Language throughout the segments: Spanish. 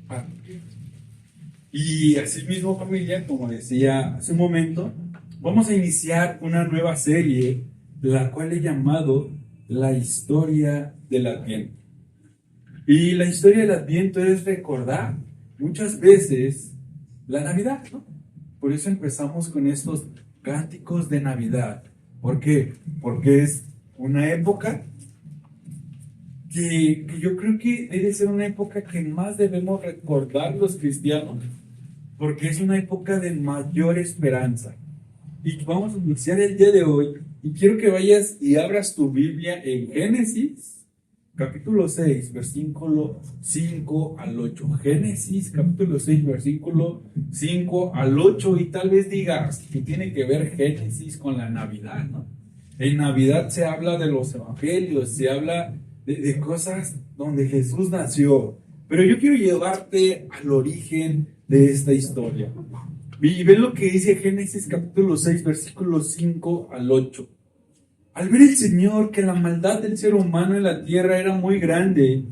Ah, Y asimismo, familia, como decía hace un momento, vamos a iniciar una nueva serie, la cual he llamado La historia del Adviento. Y la historia del Adviento es recordar muchas veces la Navidad, ¿no? Por eso empezamos con estos cánticos de Navidad. ¿Por qué? Porque es una época que yo creo que debe ser una época que más debemos recordar los cristianos, porque es una época de mayor esperanza. Y vamos a iniciar el día de hoy, y quiero que vayas y abras tu Biblia en Génesis, capítulo 6 versículo 5 al 8. Génesis, capítulo 6 versículo 5 al 8, y tal vez digas que tiene que ver Génesis con la Navidad, ¿no? En Navidad se habla de los evangelios, se habla de cosas donde Jesús nació. Pero yo quiero llevarte al origen de esta historia. Y ve lo que dice Génesis capítulo 6, versículos 5 al 8. Al ver el Señor que la maldad del ser humano en la tierra era muy grande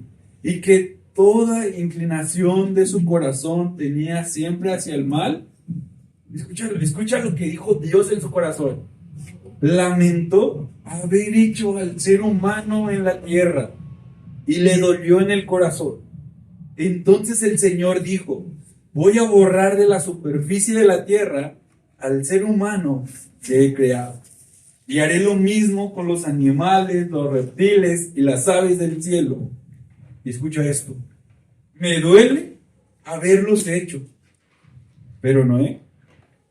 y que toda inclinación de su corazón tenía siempre hacia el mal, escucha lo que dijo Dios en su corazón. Lamentó haber hecho al ser humano en la tierra y le dolió en el corazón. Entonces el Señor dijo: voy a borrar de la superficie de la tierra al ser humano que he creado. Y haré lo mismo con los animales, los reptiles y las aves del cielo. Y escucha esto. Me duele haberlos hecho. Pero Noé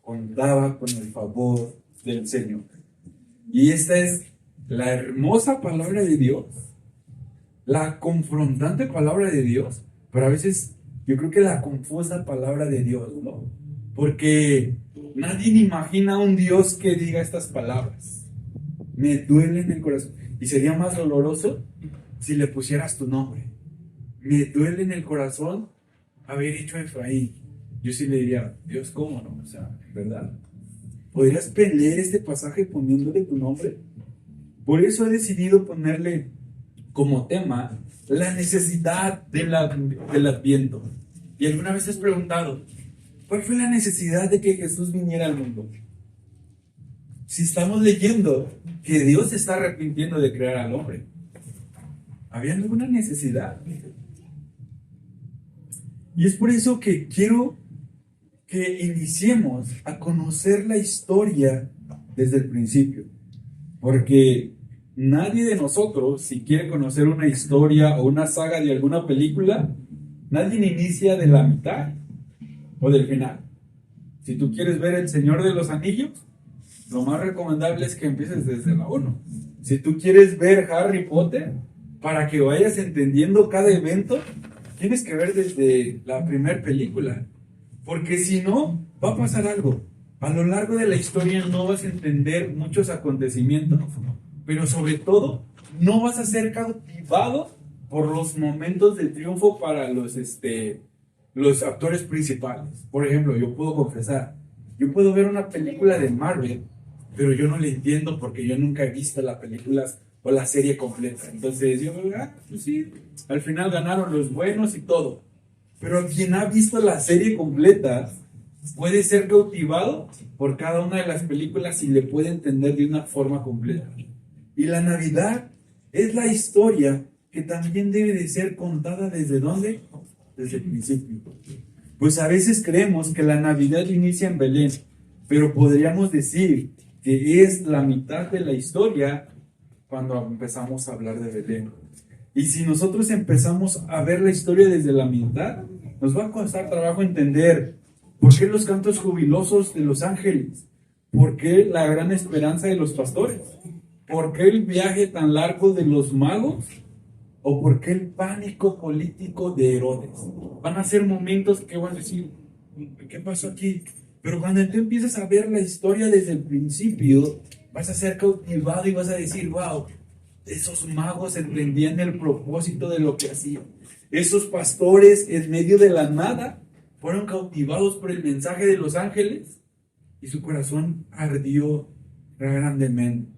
contaba con el favor del Señor. Y esta es la hermosa palabra de Dios, la confrontante palabra de Dios, pero a veces yo creo que la confusa palabra de Dios, ¿no? Porque nadie imagina un Dios que diga estas palabras. Me duele en el corazón. Y sería más doloroso si le pusieras tu nombre. Me duele en el corazón haber hecho a Efraín. Yo sí le diría: Dios, ¿cómo no? O sea, ¿verdad? ¿Podrías leer este pasaje poniéndole tu nombre? Por eso he decidido ponerle como tema la necesidad del Adviento. ¿Y alguna vez te has preguntado cuál fue la necesidad de que Jesús viniera al mundo? Si estamos leyendo que Dios se está arrepintiendo de crear al hombre, ¿había alguna necesidad? Y es por eso que quiero que iniciemos a conocer la historia desde el principio. Porque nadie de nosotros, si quiere conocer una historia o una saga de alguna película, nadie inicia de la mitad o del final. Si tú quieres ver El Señor de los Anillos, lo más recomendable es que empieces desde la 1. Si tú quieres ver Harry Potter, para que vayas entendiendo cada evento, tienes que ver desde la primera película. Porque si no, va a pasar algo. A lo largo de la historia no vas a entender muchos acontecimientos, pero sobre todo no vas a ser cautivado por los momentos de triunfo para los actores principales. Por ejemplo, yo puedo confesar, yo puedo ver una película de Marvel, pero yo no la entiendo porque yo nunca he visto las películas o la serie completa. Entonces yo, pues sí, al final ganaron los buenos y todo. Pero quien ha visto la serie completa puede ser cautivado por cada una de las películas y le puede entender de una forma completa. Y la Navidad es la historia que también debe de ser contada ¿desde dónde? Desde el principio. Pues a veces creemos que la Navidad inicia en Belén, pero podríamos decir que es la mitad de la historia cuando empezamos a hablar de Belén. Y si nosotros empezamos a ver la historia desde la mitad, nos va a costar trabajo entender por qué los cantos jubilosos de los ángeles, por qué la gran esperanza de los pastores, por qué el viaje tan largo de los magos, o por qué el pánico político de Herodes. Van a ser momentos que van a decir: ¿qué pasó aquí? Pero cuando tú empiezas a ver la historia desde el principio, vas a ser cautivado y vas a decir: wow, esos magos entendían el propósito de lo que hacían. Esos pastores en medio de la nada fueron cautivados por el mensaje de los ángeles y su corazón ardió grandemente.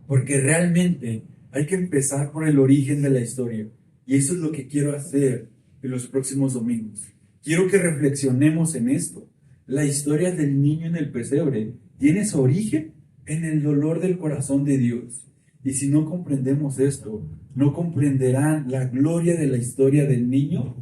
Porque realmente hay que empezar por el origen de la historia. Y eso es lo que quiero hacer en los próximos domingos. Quiero que reflexionemos en esto. La historia del niño en el pesebre tiene su origen en el dolor del corazón de Dios. Y si no comprendemos esto, no comprenderán la gloria de la historia del niño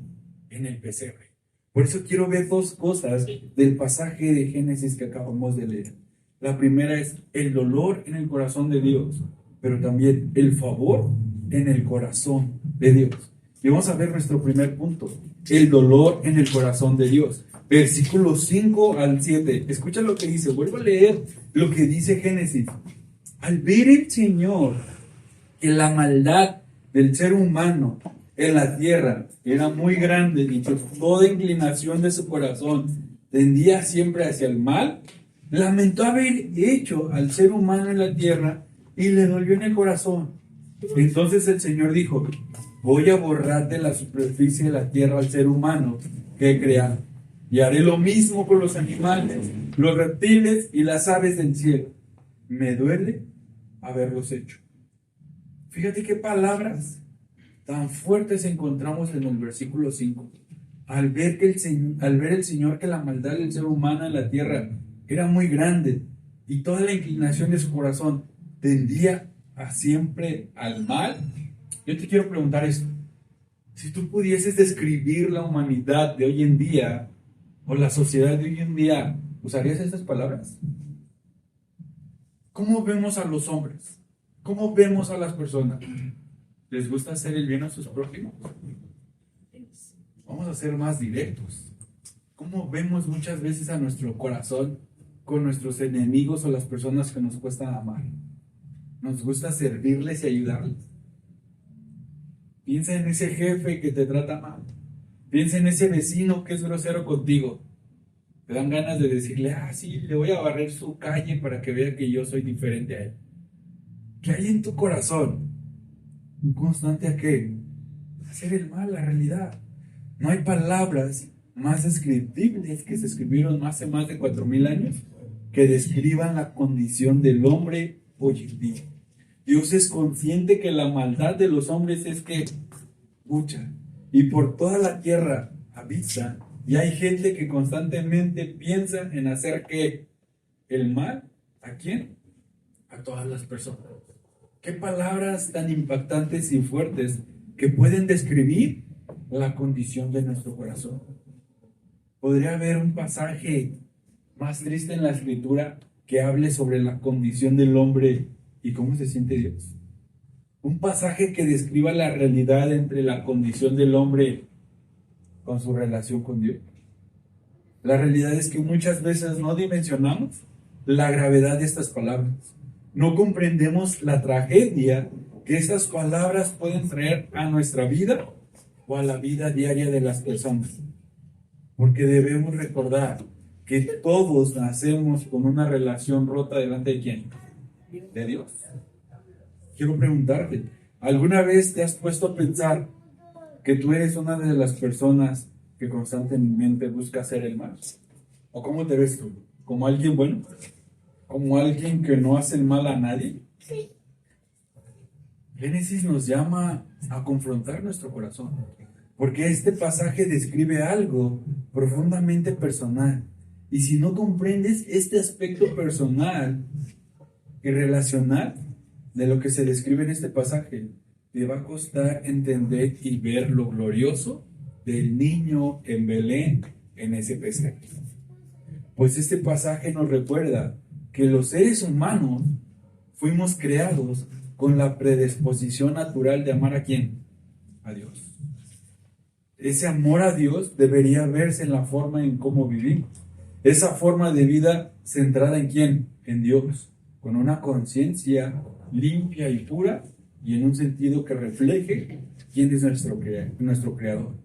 en el pesebre. Por eso quiero ver dos cosas del pasaje de Génesis que acabamos de leer. La primera es el dolor en el corazón de Dios, pero también el favor en el corazón de Dios. Y vamos a ver nuestro primer punto, el dolor en el corazón de Dios. Versículos 5 al 7. Escucha lo que dice, vuelvo a leer lo que dice Génesis. Al ver el Señor que la maldad del ser humano en la tierra era muy grande y que toda inclinación de su corazón tendía siempre hacia el mal, lamentó haber hecho al ser humano en la tierra y le dolió en el corazón. Entonces el Señor dijo, voy a borrar de la superficie de la tierra al ser humano que he creado, y haré lo mismo con los animales, los reptiles y las aves del cielo. Me duele haberlos hecho. Fíjate qué palabras tan fuertes encontramos en el versículo 5. Al ver el Señor que la maldad del ser humano en la tierra era muy grande y toda la inclinación de su corazón tendía a siempre al mal, yo te quiero preguntar esto. Si tú pudieses describir la humanidad de hoy en día o la sociedad de hoy en día, ¿usarías estas palabras? ¿Cómo vemos a los hombres? ¿Cómo vemos a las personas? ¿Les gusta hacer el bien a sus prójimos? Vamos a ser más directos. ¿Cómo vemos muchas veces a nuestro corazón con nuestros enemigos o las personas que nos cuestan amar? ¿Nos gusta servirles y ayudarles? Piensa en ese jefe que te trata mal. Piensa en ese vecino que es grosero contigo. Te dan ganas de decirle, sí, le voy a barrer su calle para que vea que yo soy diferente a él. ¿Qué hay en tu corazón? ¿Un constante a qué? Hacer el mal, la realidad. No hay palabras más descriptibles que se escribieron hace más de 4,000 años que describan la condición del hombre hoy en día. Dios es consciente que la maldad de los hombres es que mucha, y por toda la tierra habita, y hay gente que constantemente piensa en hacer que el mal, ¿a quién? A todas las personas. Qué palabras tan impactantes y fuertes que pueden describir la condición de nuestro corazón. Podría haber un pasaje más triste en la escritura que hable sobre la condición del hombre y cómo se siente Dios. Un pasaje que describa la realidad entre la condición del hombre con su relación con Dios. La realidad es que muchas veces no dimensionamos la gravedad de estas palabras. No comprendemos la tragedia que estas palabras pueden traer a nuestra vida o a la vida diaria de las personas. Porque debemos recordar que todos nacemos con una relación rota delante de ¿quién? De Dios. Quiero preguntarte, ¿alguna vez te has puesto a pensar que tú eres una de las personas que constantemente busca hacer el mal? ¿O cómo te ves tú? ¿Como alguien bueno? ¿Como alguien que no hace el mal a nadie? Sí. Génesis nos llama a confrontar nuestro corazón, porque este pasaje describe algo profundamente personal. Y si no comprendes este aspecto personal y relacional de lo que se describe en este pasaje, te va a costar entender y ver lo glorioso del niño en Belén en ese pesebre. Pues este pasaje nos recuerda que los seres humanos fuimos creados con la predisposición natural de amar ¿a quién? A Dios. Ese amor a Dios debería verse en la forma en cómo vivimos. Esa forma de vida centrada en ¿quién? En Dios, con una conciencia limpia y pura y en un sentido que refleje quién es nuestro creador.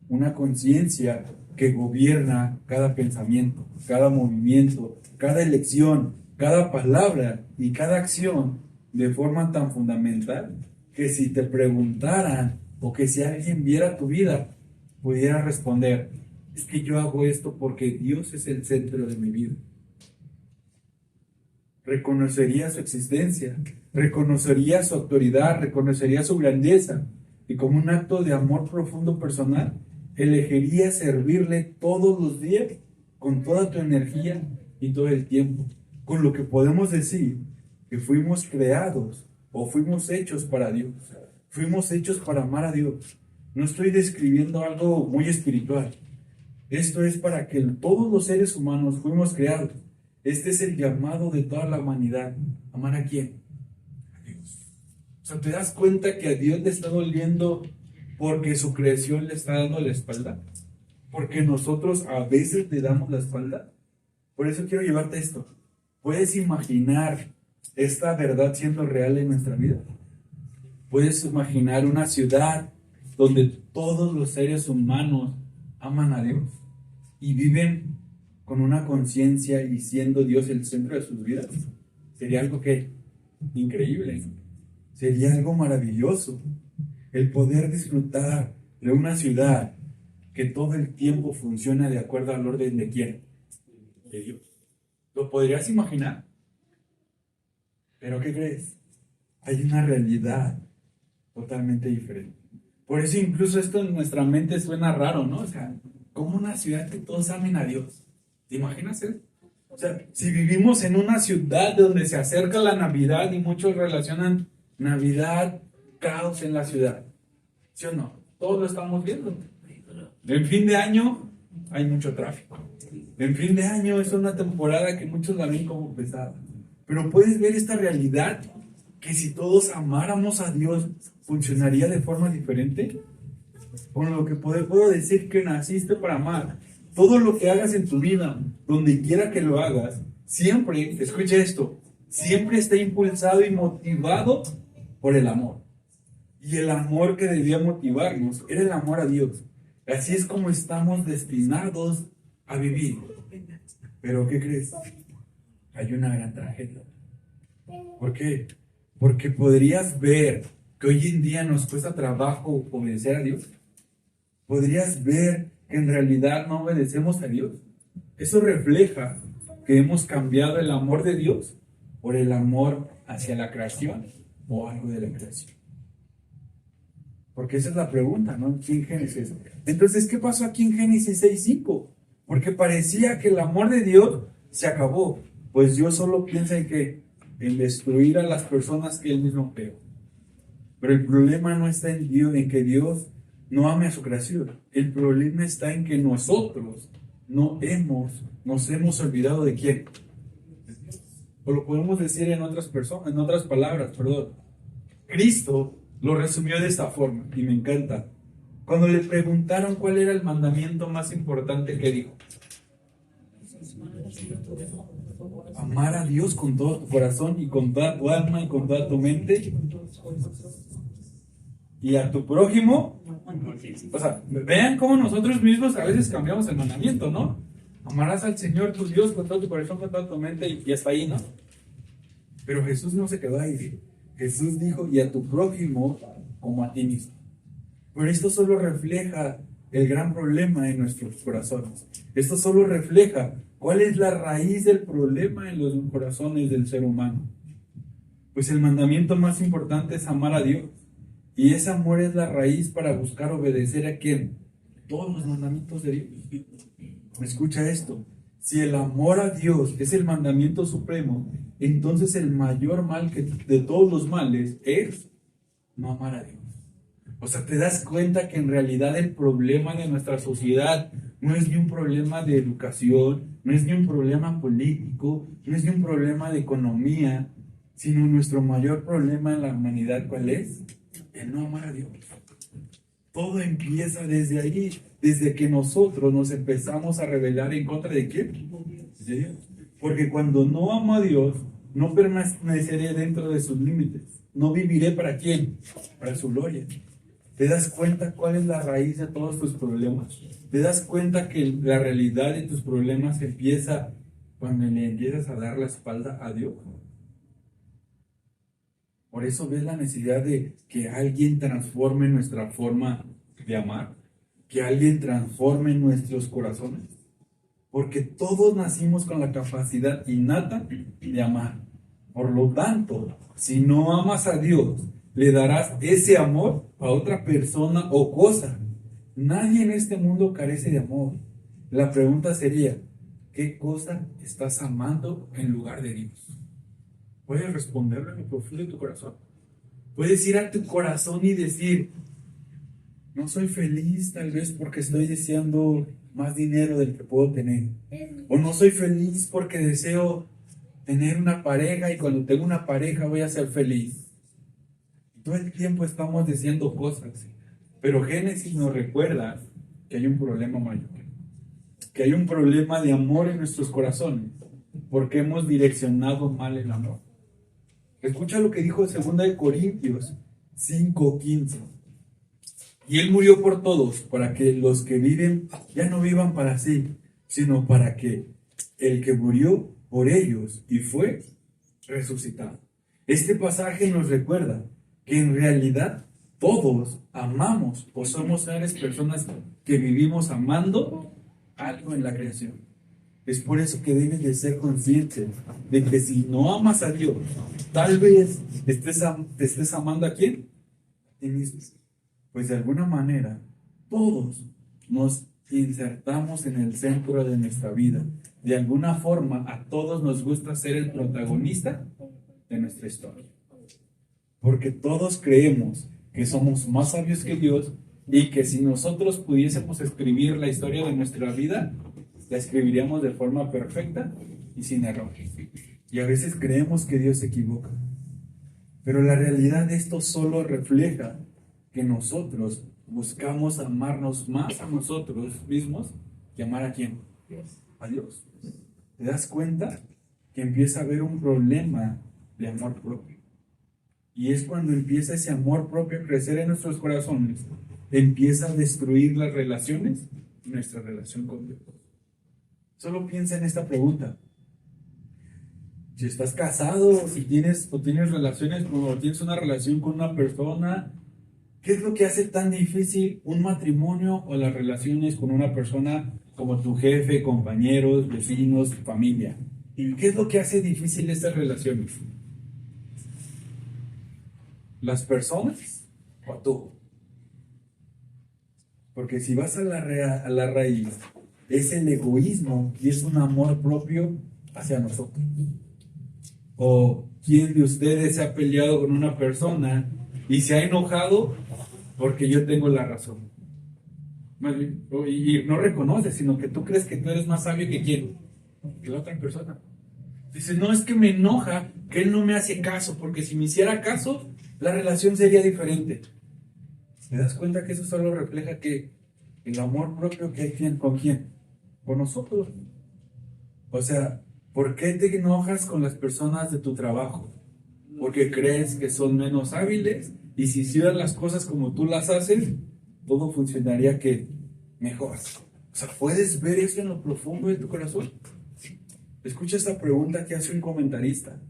Una conciencia que gobierna cada pensamiento, cada movimiento, cada elección, cada palabra y cada acción de forma tan fundamental que si te preguntaran o que si alguien viera tu vida, pudiera responder, es que yo hago esto porque Dios es el centro de mi vida. Reconocería su existencia, reconocería su autoridad, reconocería su grandeza y como un acto de amor profundo personal, elegirías servirle todos los días con toda tu energía y todo el tiempo? Con lo que podemos decir que fuimos creados o fuimos hechos para Dios. Fuimos hechos para amar a Dios. No estoy describiendo algo muy espiritual. Esto es para que todos los seres humanos fuimos creados. Este es el llamado de toda la humanidad. ¿Amar a quién? A Dios. O sea, ¿te das cuenta que a Dios le está doliendo porque su creación le está dando la espalda? Porque nosotros a veces le damos la espalda. Por eso quiero llevarte esto. ¿Puedes imaginar esta verdad siendo real en nuestra vida? ¿Puedes imaginar una ciudad donde todos los seres humanos aman a Dios y viven con una conciencia y siendo Dios el centro de sus vidas? Sería algo que increíble. Sería algo maravilloso el poder disfrutar de una ciudad que todo el tiempo funciona de acuerdo al orden de quién, de Dios. ¿Lo podrías imaginar? ¿Pero qué crees? Hay una realidad totalmente diferente. Por eso incluso esto en nuestra mente suena raro, ¿no? O sea, como una ciudad que todos amen a Dios. ¿Te imaginas eso? O sea, si vivimos en una ciudad donde se acerca la Navidad y muchos relacionan Navidad, caos en la ciudad. ¿Sí o no? Todos lo estamos viendo. En fin de año hay mucho tráfico. En fin de año es una temporada que muchos la ven como pesada. Pero puedes ver esta realidad que si todos amáramos a Dios, ¿funcionaría de forma diferente? Con lo que puedo decir que naciste para amar. Todo lo que hagas en tu vida, donde quiera que lo hagas, siempre, escucha esto, siempre está impulsado y motivado por el amor. Y el amor que debía motivarnos era el amor a Dios. Así es como estamos destinados a vivir. Pero ¿qué crees? Hay una gran tragedia. ¿Por qué? Porque podrías ver que hoy en día nos cuesta trabajo obedecer a Dios. Podrías ver que en realidad no obedecemos a Dios. Eso refleja que hemos cambiado el amor de Dios por el amor hacia la creación o algo de la creación. Porque esa es la pregunta, ¿no? Aquí en Génesis. Entonces, ¿qué pasó aquí en Génesis 6:5? Porque parecía que el amor de Dios se acabó. Pues Dios solo piensa en que en destruir a las personas que Él mismo creó. Pero el problema no está en Dios, en que Dios no ame a su creación. El problema está en que nosotros nos hemos olvidado de quién. O lo podemos decir en otras palabras. Cristo lo resumió de esta forma, y me encanta. Cuando le preguntaron cuál era el mandamiento más importante, ¿qué dijo? Amar a Dios con todo tu corazón y con toda tu alma y con toda tu mente. Y a tu prójimo. O sea, vean cómo nosotros mismos a veces cambiamos el mandamiento, ¿no? Amarás al Señor tu Dios con todo tu corazón, con toda tu mente, y hasta ahí, ¿no? Pero Jesús no se quedó ahí. Jesús dijo, y a tu prójimo como a ti mismo. Pero esto solo refleja el gran problema en nuestros corazones. Esto solo refleja cuál es la raíz del problema en los corazones del ser humano. Pues el mandamiento más importante es amar a Dios. Y ese amor es la raíz para buscar obedecer a ¿quién? Todos los mandamientos de Dios. Escucha esto. Si el amor a Dios es el mandamiento supremo, entonces el mayor mal de todos los males es no amar a Dios. O sea, te das cuenta que en realidad el problema de nuestra sociedad no es ni un problema de educación, no es ni un problema político, no es ni un problema de economía, sino nuestro mayor problema en la humanidad, ¿cuál es? El no amar a Dios. Todo empieza desde ahí, desde que nosotros nos empezamos a rebelar en contra de ¿quién? De Dios. Porque cuando no amo a Dios, no permaneceré dentro de sus límites. No viviré para ¿quién? Para su gloria. ¿Te das cuenta cuál es la raíz de todos tus problemas? ¿Te das cuenta que la realidad de tus problemas empieza cuando le empiezas a dar la espalda a Dios? Por eso ves la necesidad de que alguien transforme nuestra forma de amar, que alguien transforme nuestros corazones. Porque todos nacimos con la capacidad innata de amar. Por lo tanto, si no amas a Dios, le darás ese amor a otra persona o cosa. Nadie en este mundo carece de amor. La pregunta sería, ¿qué cosa estás amando en lugar de Dios? Puedes responderlo en lo profundo de tu corazón. Puedes ir a tu corazón y decir, no soy feliz tal vez porque estoy deseando más dinero del que puedo tener. O no soy feliz porque deseo tener una pareja y cuando tengo una pareja voy a ser feliz. Todo el tiempo estamos deseando cosas. Pero Génesis nos recuerda que hay un problema mayor. Que hay un problema de amor en nuestros corazones. Porque hemos direccionado mal el amor. Escucha lo que dijo 2 Corintios 5:15. Y Él murió por todos, para que los que viven ya no vivan para sí, sino para que el que murió por ellos y fue resucitado. Este pasaje nos recuerda que en realidad todos amamos o somos personas que vivimos amando algo en la creación. Es por eso que debes de ser consciente de que si no amas a Dios, tal vez te estés amando ¿a quién? A ti mismo. Pues de alguna manera, todos nos insertamos en el centro de nuestra vida. De alguna forma, a todos nos gusta ser el protagonista de nuestra historia. Porque todos creemos que somos más sabios que Dios y que si nosotros pudiésemos escribir la historia de nuestra vida, la escribiríamos de forma perfecta y sin error. Y a veces creemos que Dios se equivoca. Pero la realidad de esto solo refleja que nosotros buscamos amarnos más a nosotros mismos que amar a quién? A Dios. ¿Te das cuenta que empieza a haber un problema de amor propio? Y es cuando empieza ese amor propio a crecer en nuestros corazones, empieza a destruir las relaciones y nuestra relación con Dios. Solo piensa en esta pregunta. Si estás casado, si tienes relaciones, o tienes una relación con una persona, ¿qué es lo que hace tan difícil un matrimonio o las relaciones con una persona como tu jefe, compañeros, vecinos, familia? ¿Y qué es lo que hace difícil estas relaciones? ¿Las personas o tú? Porque si vas a la raíz, es el egoísmo y es un amor propio hacia nosotros. ¿O quién de ustedes se ha peleado con una persona y se ha enojado porque yo tengo la razón? Y no reconoces, sino que tú crees que tú eres más sabio que quién, que la otra persona. Dice, no, es que me enoja que él no me hace caso, porque si me hiciera caso, la relación sería diferente. ¿Te das cuenta que eso solo refleja que el amor propio que hay con quién? Con nosotros. O sea, ¿por qué te enojas con las personas de tu trabajo? Porque crees que son menos hábiles y si hicieran las cosas como tú las haces, todo funcionaría que mejor. O sea, ¿puedes ver eso en lo profundo de tu corazón? Escucha esta pregunta que hace un comentarista.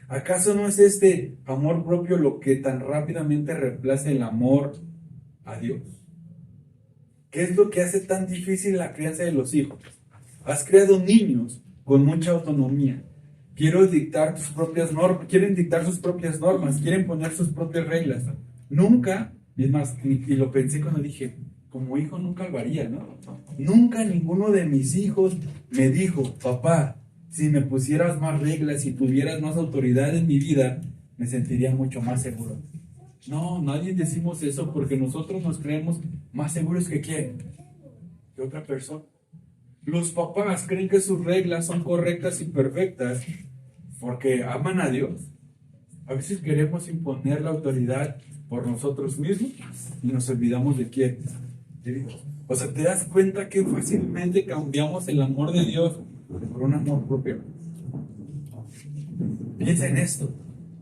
¿Acaso no es este amor propio lo que tan rápidamente reemplaza el amor a Dios? ¿Qué es lo que hace tan difícil la crianza de los hijos? Has creado niños con mucha autonomía. Quieren dictar sus propias normas, quieren poner sus propias reglas. Nunca, es más, y lo pensé cuando dije, como hijo nunca lo haría, ¿no? Nunca ninguno de mis hijos me dijo, papá, si me pusieras más reglas, si tuvieras más autoridad en mi vida, me sentiría mucho más seguro. No, nadie decimos eso porque nosotros nos creemos más seguros que quién, que otra persona. Los papás creen que sus reglas son correctas y perfectas porque aman a Dios. A veces queremos imponer la autoridad por nosotros mismos y nos olvidamos de quién, de Dios. O sea, ¿te das cuenta que fácilmente cambiamos el amor de Dios por un amor propio? Piensa en esto.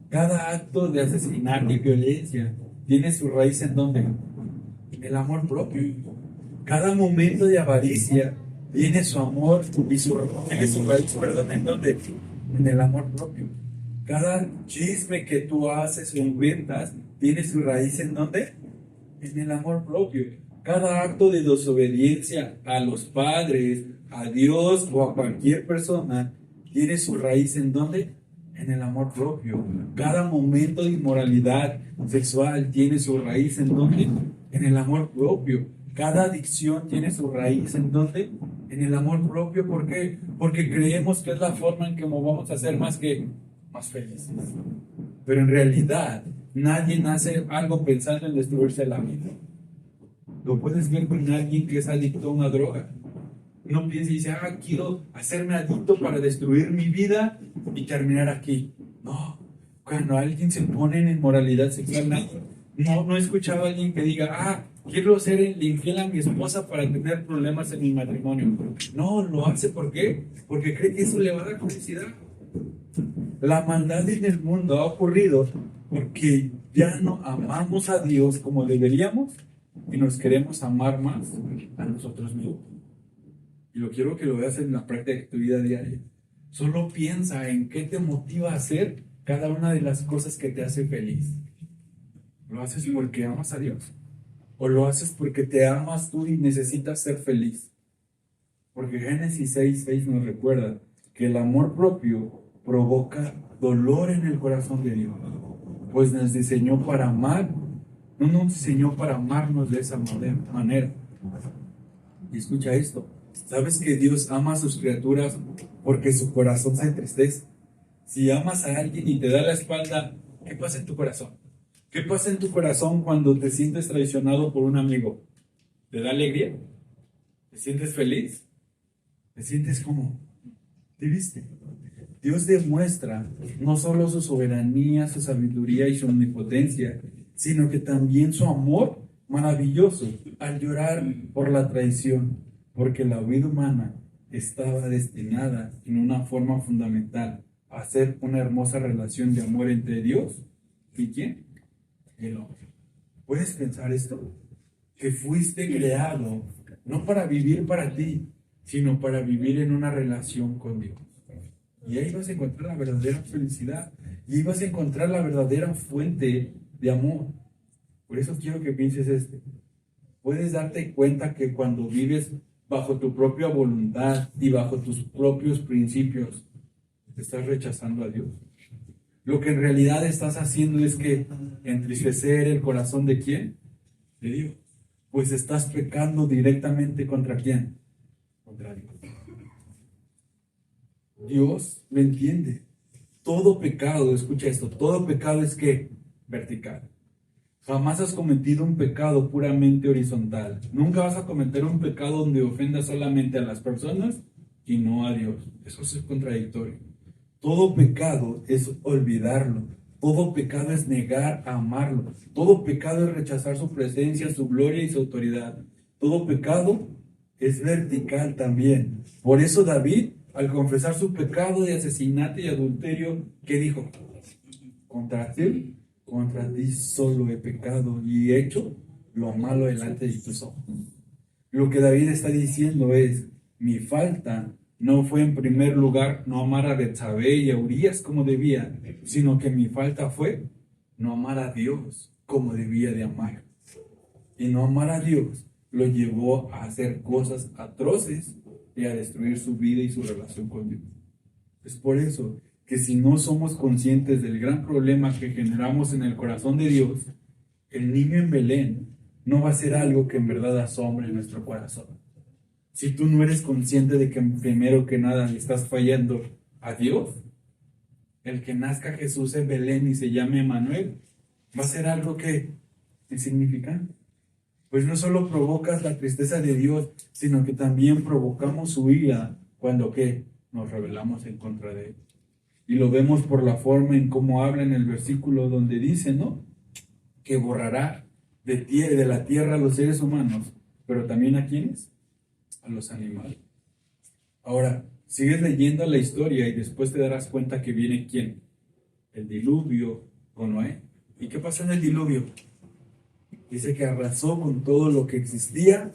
Cada acto de asesinato y violencia tiene su raíz ¿en dónde? En el amor propio. Cada momento de avaricia tiene su amor y tiene su raíz, ¿en dónde? En el amor propio. Cada chisme que tú haces o inventas tiene su raíz ¿en dónde? En el amor propio. Cada acto de desobediencia a los padres, a Dios o a cualquier persona tiene su raíz ¿en dónde? En el amor propio. Cada momento de inmoralidad sexual tiene su raíz ¿en dónde? En el amor propio. Cada adicción tiene su raíz ¿en dónde? En el amor propio. ¿Por qué? Porque creemos que es la forma en que nos vamos a hacer más felices. Pero en realidad, nadie nace algo pensando en destruirse la vida. Lo puedes ver con alguien que es adicto a una droga. Uno piensa y dice, quiero hacerme adicto para destruir mi vida y terminar aquí. No, cuando alguien se pone en inmoralidad sexual, no he escuchado a alguien que diga, quiero ser infiel a mi esposa para tener problemas en mi matrimonio. No, lo hace, ¿por qué? Porque cree que eso le va a dar felicidad. La maldad en el mundo ha ocurrido porque ya no amamos a Dios como deberíamos y nos queremos amar más a nosotros mismos. Y lo quiero que lo veas en la práctica de tu vida diaria. Solo piensa en qué te motiva a hacer cada una de las cosas que te hace feliz. ¿Lo haces porque amas a Dios? ¿O lo haces porque te amas tú y necesitas ser feliz? Porque Génesis 6:6 nos recuerda que el amor propio provoca dolor en el corazón de Dios. Pues nos diseñó para amar, no nos diseñó para amarnos de esa manera. Y escucha esto. ¿Sabes que Dios ama a sus criaturas porque su corazón se entristece? Si amas a alguien y te da la espalda, ¿qué pasa en tu corazón? ¿Qué pasa en tu corazón cuando te sientes traicionado por un amigo? ¿Te da alegría? ¿Te sientes feliz? ¿Te sientes como? ¿Te viste? Dios demuestra no solo su soberanía, su sabiduría y su omnipotencia, sino que también su amor maravilloso al llorar por la traición, porque la vida humana estaba destinada en una forma fundamental a hacer una hermosa relación de amor entre Dios y ¿quién? El hombre. ¿Puedes pensar esto? Que fuiste creado no para vivir para ti, sino para vivir en una relación con Dios. Y ahí vas a encontrar la verdadera felicidad. Y ahí vas a encontrar la verdadera fuente de amor. Por eso quiero que pienses esto. Puedes darte cuenta que cuando vives bajo tu propia voluntad y bajo tus propios principios, estás rechazando a Dios. Lo que en realidad estás haciendo es que entristecer el corazón de ¿quién? De Dios. Pues estás pecando directamente ¿contra quién? Contra Dios. Dios lo entiende. Todo pecado, escucha esto, todo pecado es que vertical. Jamás has cometido un pecado puramente horizontal. Nunca vas a cometer un pecado donde ofendas solamente a las personas y no a Dios. Eso es contradictorio. Todo pecado es olvidarlo. Todo pecado es negar a amarlo. Todo pecado es rechazar su presencia, su gloria y su autoridad. Todo pecado es vertical también. Por eso David, al confesar su pecado de asesinato y adulterio, ¿qué dijo? Contra ti solo he pecado y he hecho lo malo delante de tus ojos. Lo que David está diciendo es, mi falta no fue en primer lugar no amar a Betsabé y a Urías como debía, sino que mi falta fue no amar a Dios como debía de amar. Y no amar a Dios lo llevó a hacer cosas atroces y a destruir su vida y su relación con Dios. Es por eso que si no somos conscientes del gran problema que generamos en el corazón de Dios, el niño en Belén no va a ser algo que en verdad asombre nuestro corazón. Si tú no eres consciente de que primero que nada le estás fallando a Dios, el que nazca Jesús en Belén y se llame Emmanuel, va a ser algo que es insignificante. Pues no solo provocas la tristeza de Dios, sino que también provocamos su ira cuando ¿qué? Nos rebelamos en contra de Él. Y lo vemos por la forma en cómo habla en el versículo donde dice, ¿no? Que borrará de la tierra a los seres humanos, pero también ¿a quiénes? A los animales. Ahora, sigues leyendo la historia y después te darás cuenta que viene ¿quién? El diluvio con Noé. ¿Y qué pasó en el diluvio? Dice que arrasó con todo lo que existía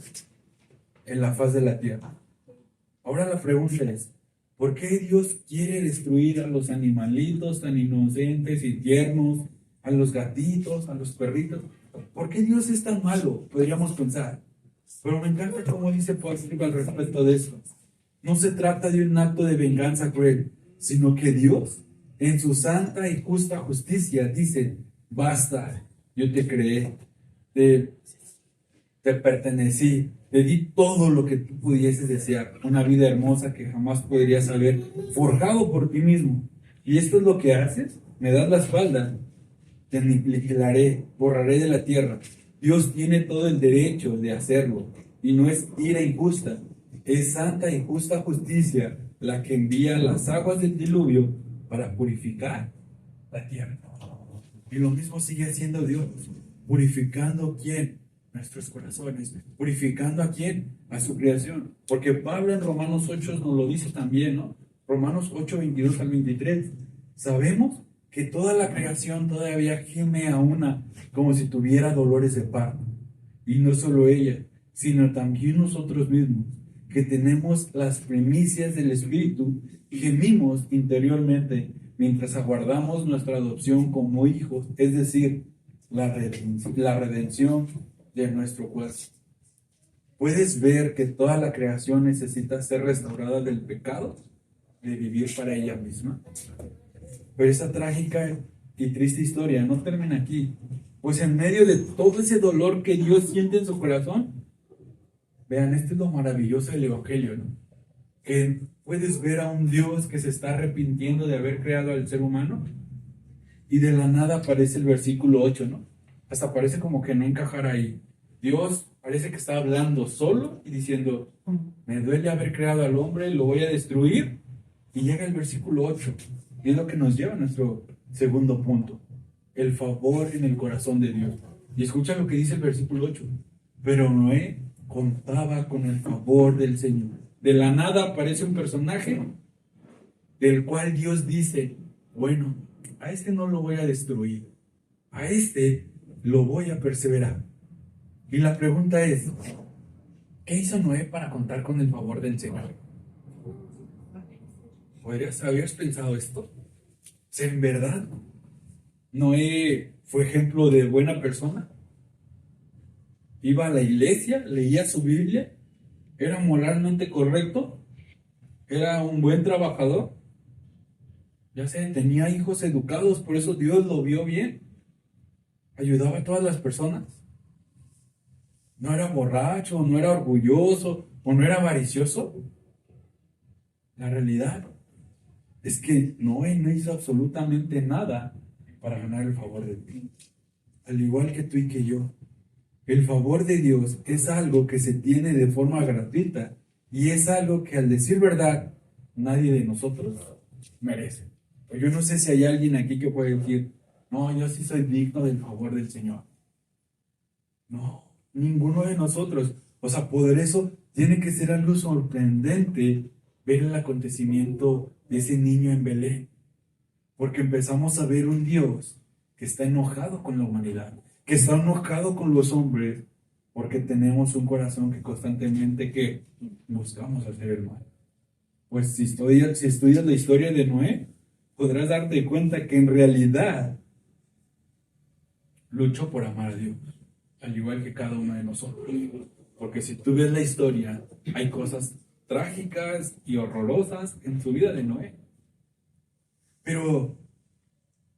en la faz de la tierra. Ahora la pregunta es, ¿por qué Dios quiere destruir a los animalitos tan inocentes y tiernos, a los gatitos, a los perritos? ¿Por qué Dios es tan malo? Podríamos pensar. Pero me encanta cómo dice Positive al respecto de esto. No se trata de un acto de venganza cruel, sino que Dios, en su santa y justa justicia, dice, basta, yo te creé, te pertenecí, te di todo lo que tú pudieses desear, una vida hermosa que jamás podrías haber forjado por ti mismo. Y esto es lo que haces, me das la espalda, te aniquilaré, borraré de la tierra. Dios tiene todo el derecho de hacerlo, y no es ira injusta, es santa y justa justicia la que envía las aguas del diluvio para purificar la tierra. Y lo mismo sigue haciendo Dios, purificando quién, nuestros corazones, purificando a quién, a su creación. Porque Pablo en Romanos 8 nos lo dice también, ¿no? Romanos 8, 22 al 23. Sabemos que toda la creación todavía gime a una como si tuviera dolores de parto. Y no solo ella, sino también nosotros mismos, que tenemos las primicias del Espíritu, gemimos interiormente mientras aguardamos nuestra adopción como hijos, es decir, la redención de nuestro cuerpo. ¿Puedes ver que toda la creación necesita ser restaurada del pecado, de vivir para ella misma? Pero esa trágica y triste historia no termina aquí, pues en medio de todo ese dolor que Dios siente en su corazón, vean, esto es lo maravilloso del Evangelio, ¿no? Que puedes ver a un Dios que se está arrepintiendo de haber creado al ser humano, y de la nada aparece el versículo 8, ¿no? Hasta parece como que no encajara ahí. Dios parece que está hablando solo y diciendo, me duele haber creado al hombre, lo voy a destruir. Y llega el versículo 8, y es lo que nos lleva a nuestro segundo punto, el favor en el corazón de Dios. Y escucha lo que dice el versículo 8. Pero Noé contaba con el favor del Señor. De la nada aparece un personaje del cual Dios dice, bueno, a este no lo voy a destruir, a este lo voy a perseverar. Y la pregunta es, ¿qué hizo Noé para contar con el favor del Señor? ¿Habías pensado esto? ¿Si en verdad Noé fue ejemplo de buena persona? ¿Iba a la iglesia? ¿Leía su Biblia? ¿Era moralmente correcto? ¿Era un buen trabajador? Ya sé, tenía hijos educados, por eso Dios lo vio bien. Ayudaba a todas las personas. No era borracho, no era orgulloso o no era avaricioso. La realidad es que Noé no hizo absolutamente nada para ganar el favor de Dios. Al igual que tú y que yo. El favor de Dios es algo que se tiene de forma gratuita y es algo que, al decir verdad, nadie de nosotros merece. Pues yo no sé si hay alguien aquí que puede decir, no, yo sí soy digno del favor del Señor. No, ninguno de nosotros. O sea, por eso tiene que ser algo sorprendente ver el acontecimiento de ese niño en Belén. Porque empezamos a ver un Dios que está enojado con la humanidad, que está enojado con los hombres, porque tenemos un corazón que constantemente que buscamos hacer el mal. Pues si estudias la historia de Noé, podrás darte cuenta que en realidad luchó por amar a Dios, al igual que cada uno de nosotros. Porque si tú ves la historia, hay cosas trágicas y horrorosas en su vida de Noé. Pero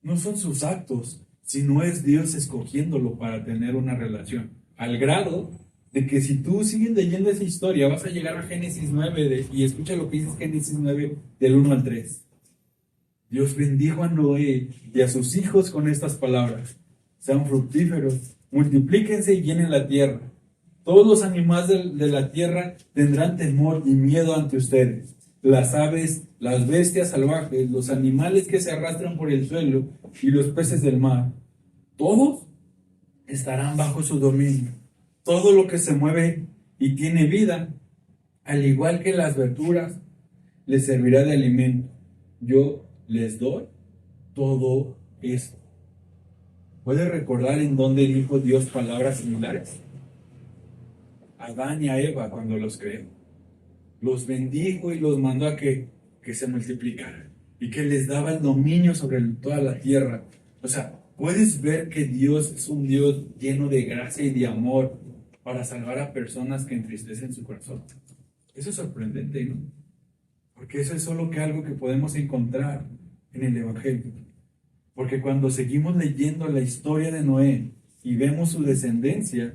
no son sus actos, sino es Dios escogiéndolo para tener una relación. Al grado de que si tú sigues leyendo esa historia, vas a llegar a Génesis 9 y escucha lo que dice Génesis 9 del 1 al 3. Dios bendijo a Noé y a sus hijos con estas palabras: sean fructíferos, multiplíquense y llenen la tierra. Todos los animales de la tierra tendrán temor y miedo ante ustedes. Las aves, las bestias salvajes, los animales que se arrastran por el suelo y los peces del mar, todos estarán bajo su dominio. Todo lo que se mueve y tiene vida, al igual que las verduras, les servirá de alimento. Yo les doy todo esto. ¿Puedes recordar en dónde dijo Dios palabras similares? A Adán y a Eva cuando los creó. Los bendijo y los mandó a que se multiplicaran y que les daba el dominio sobre toda la tierra. O sea, puedes ver que Dios es un Dios lleno de gracia y de amor para salvar a personas que entristecen su corazón. Eso es sorprendente, ¿no? Porque eso es solo que algo que podemos encontrar en el Evangelio. Porque cuando seguimos leyendo la historia de Noé y vemos su descendencia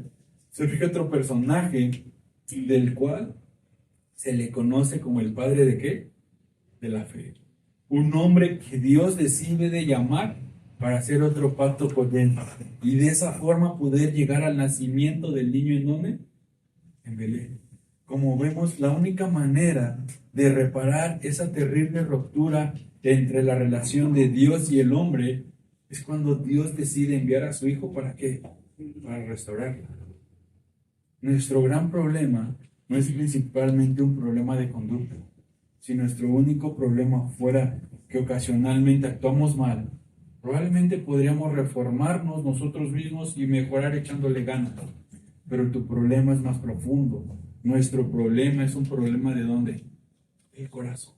surge otro personaje del cual se le conoce como el padre de ¿qué? De la fe. Un hombre que Dios decide de llamar para hacer otro pacto con él. Y de esa forma poder llegar al nacimiento del niño ¿en dónde? En Belén. Como vemos, la única manera de reparar esa terrible ruptura entre la relación de Dios y el hombre es cuando Dios decide enviar a su Hijo ¿para qué? Para restaurarla. Nuestro gran problema no es principalmente un problema de conducta. Si nuestro único problema fuera que ocasionalmente actuamos mal, probablemente podríamos reformarnos nosotros mismos y mejorar echándole ganas. Pero tu problema es más profundo. Nuestro problema es un problema ¿de dónde? El corazón.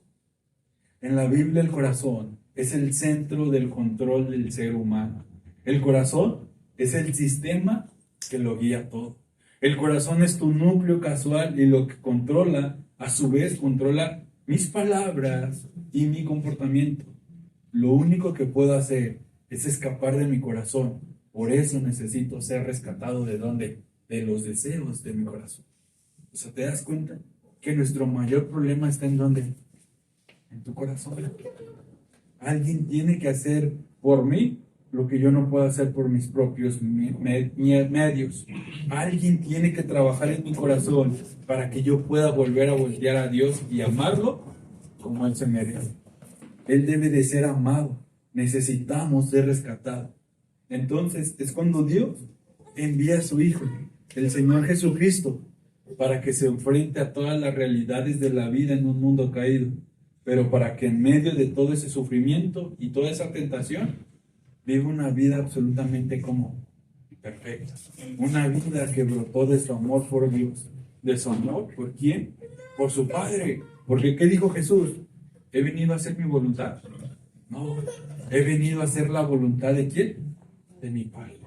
En la Biblia el corazón es el centro del control del ser humano. El corazón es el sistema que lo guía todo. El corazón es tu núcleo casual y lo que controla, a su vez, controla mis palabras y mi comportamiento. Lo único que puedo hacer es escapar de mi corazón. Por eso necesito ser rescatado ¿de dónde? De los deseos de mi corazón. O sea, ¿te das cuenta que nuestro mayor problema está en dónde? En tu corazón. Alguien tiene que hacer por mí lo que yo no puedo hacer por mis propios medios. Alguien tiene que trabajar en mi corazón para que yo pueda volver a voltear a Dios y amarlo como Él se merece. Él debe de ser amado. Necesitamos ser rescatados. Entonces es cuando Dios envía a su Hijo, el Señor Jesucristo, para que se enfrente a todas las realidades de la vida en un mundo caído, pero para que en medio de todo ese sufrimiento y toda esa tentación, viva una vida absolutamente como perfecta. Una vida que brotó de su amor por Dios. ¿De su amor? ¿Por quién? Por su Padre. Porque ¿qué dijo Jesús? ¿He venido a hacer mi voluntad? No. He venido a hacer la voluntad ¿de quién? De mi Padre.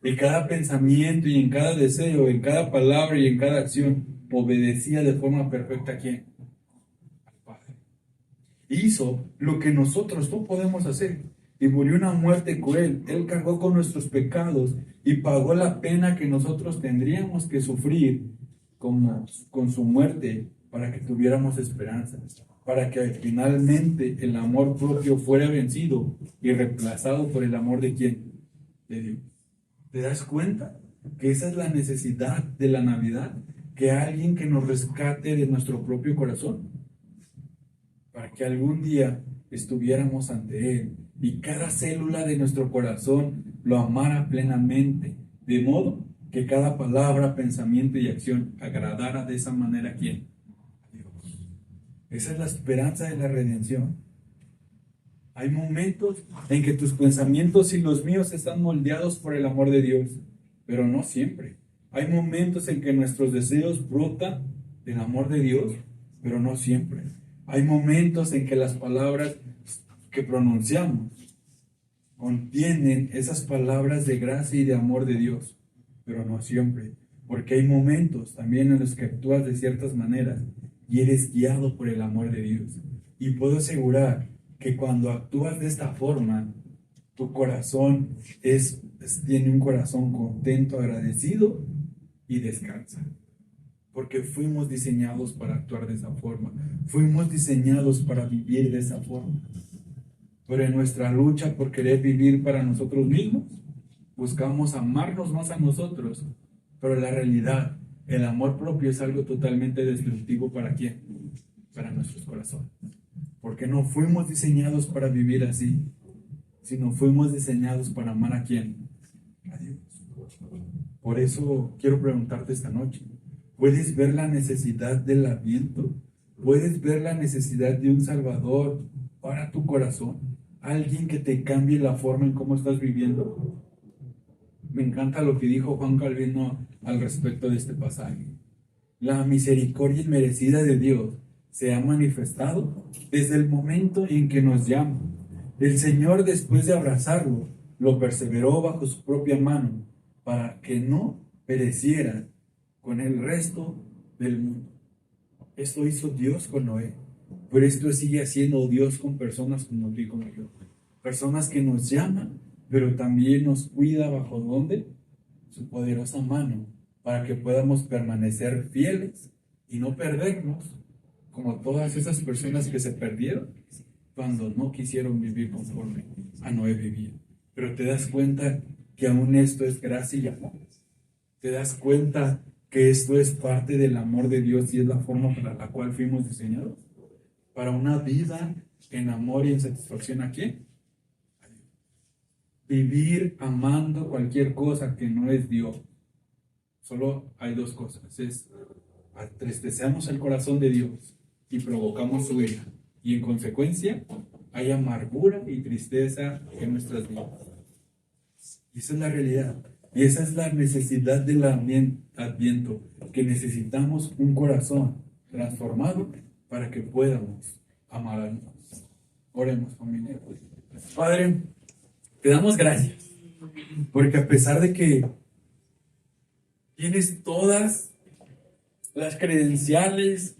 En cada pensamiento y en cada deseo, en cada palabra y en cada acción, obedecía de forma perfecta ¿a quién? Al Padre. Hizo lo que nosotros no podemos hacer y murió una muerte cruel. Él cargó con nuestros pecados y pagó la pena que nosotros tendríamos que sufrir con su muerte para que tuviéramos esperanza, para que finalmente el amor propio fuera vencido y reemplazado por el amor ¿de quién? De Dios. ¿Te das cuenta que esa es la necesidad de la Navidad? Que alguien que nos rescate de nuestro propio corazón, para que algún día estuviéramos ante Él y cada célula de nuestro corazón lo amara plenamente, de modo que cada palabra, pensamiento y acción agradara de esa manera ¿a quién? A Dios. Esa es la esperanza de la redención. Hay momentos en que tus pensamientos y los míos están moldeados por el amor de Dios, pero no siempre. Hay momentos en que nuestros deseos brotan del amor de Dios, pero no siempre. Hay momentos en que las palabras que pronunciamos contienen esas palabras de gracia y de amor de Dios, pero no siempre. Porque hay momentos también en los que actúas de ciertas maneras y eres guiado por el amor de Dios. Y puedo asegurar que cuando actúas de esta forma, tu corazón tiene un corazón contento, agradecido y descansa. Porque fuimos diseñados para actuar de esa forma. Fuimos diseñados para vivir de esa forma. Pero en nuestra lucha por querer vivir para nosotros mismos, buscamos amarnos más a nosotros. Pero la realidad, el amor propio es algo totalmente destructivo ¿para quién? Para nuestros corazones. Porque no fuimos diseñados para vivir así, sino fuimos diseñados para amar ¿a quién? A Dios. Por eso quiero preguntarte esta noche, ¿puedes ver la necesidad del Adviento? ¿Puedes ver la necesidad de un Salvador para tu corazón? ¿Alguien que te cambie la forma en cómo estás viviendo? Me encanta lo que dijo Juan Calvino al respecto de este pasaje. La misericordia inmerecida de Dios se ha manifestado desde el momento en que nos llama. El Señor, después de abrazarlo, lo perseveró bajo su propia mano para que no pereciera con el resto del mundo. Esto hizo Dios con Noé, pero esto sigue haciendo Dios con personas como tú y como yo. Personas que nos llaman, pero también nos cuida bajo ¿dónde? Su poderosa mano para que podamos permanecer fieles y no perdernos, como todas esas personas que se perdieron cuando no quisieron vivir conforme a Noé vivía. Pero te das cuenta que aún esto es gracia y amor. Te das cuenta que esto es parte del amor de Dios y es la forma para la cual fuimos diseñados. Para una vida en amor y en satisfacción, ¿a quién? Vivir amando cualquier cosa que no es Dios. Solo hay dos cosas: es entristecemos el corazón de Dios y provocamos su ira, y en consecuencia hay amargura y tristeza en nuestras vidas. Y esa es la realidad, y esa es la necesidad del Adviento, que necesitamos un corazón transformado para que podamos amar a Dios. Oremos, familia. Padre, te damos gracias, porque a pesar de que tienes todas las credenciales,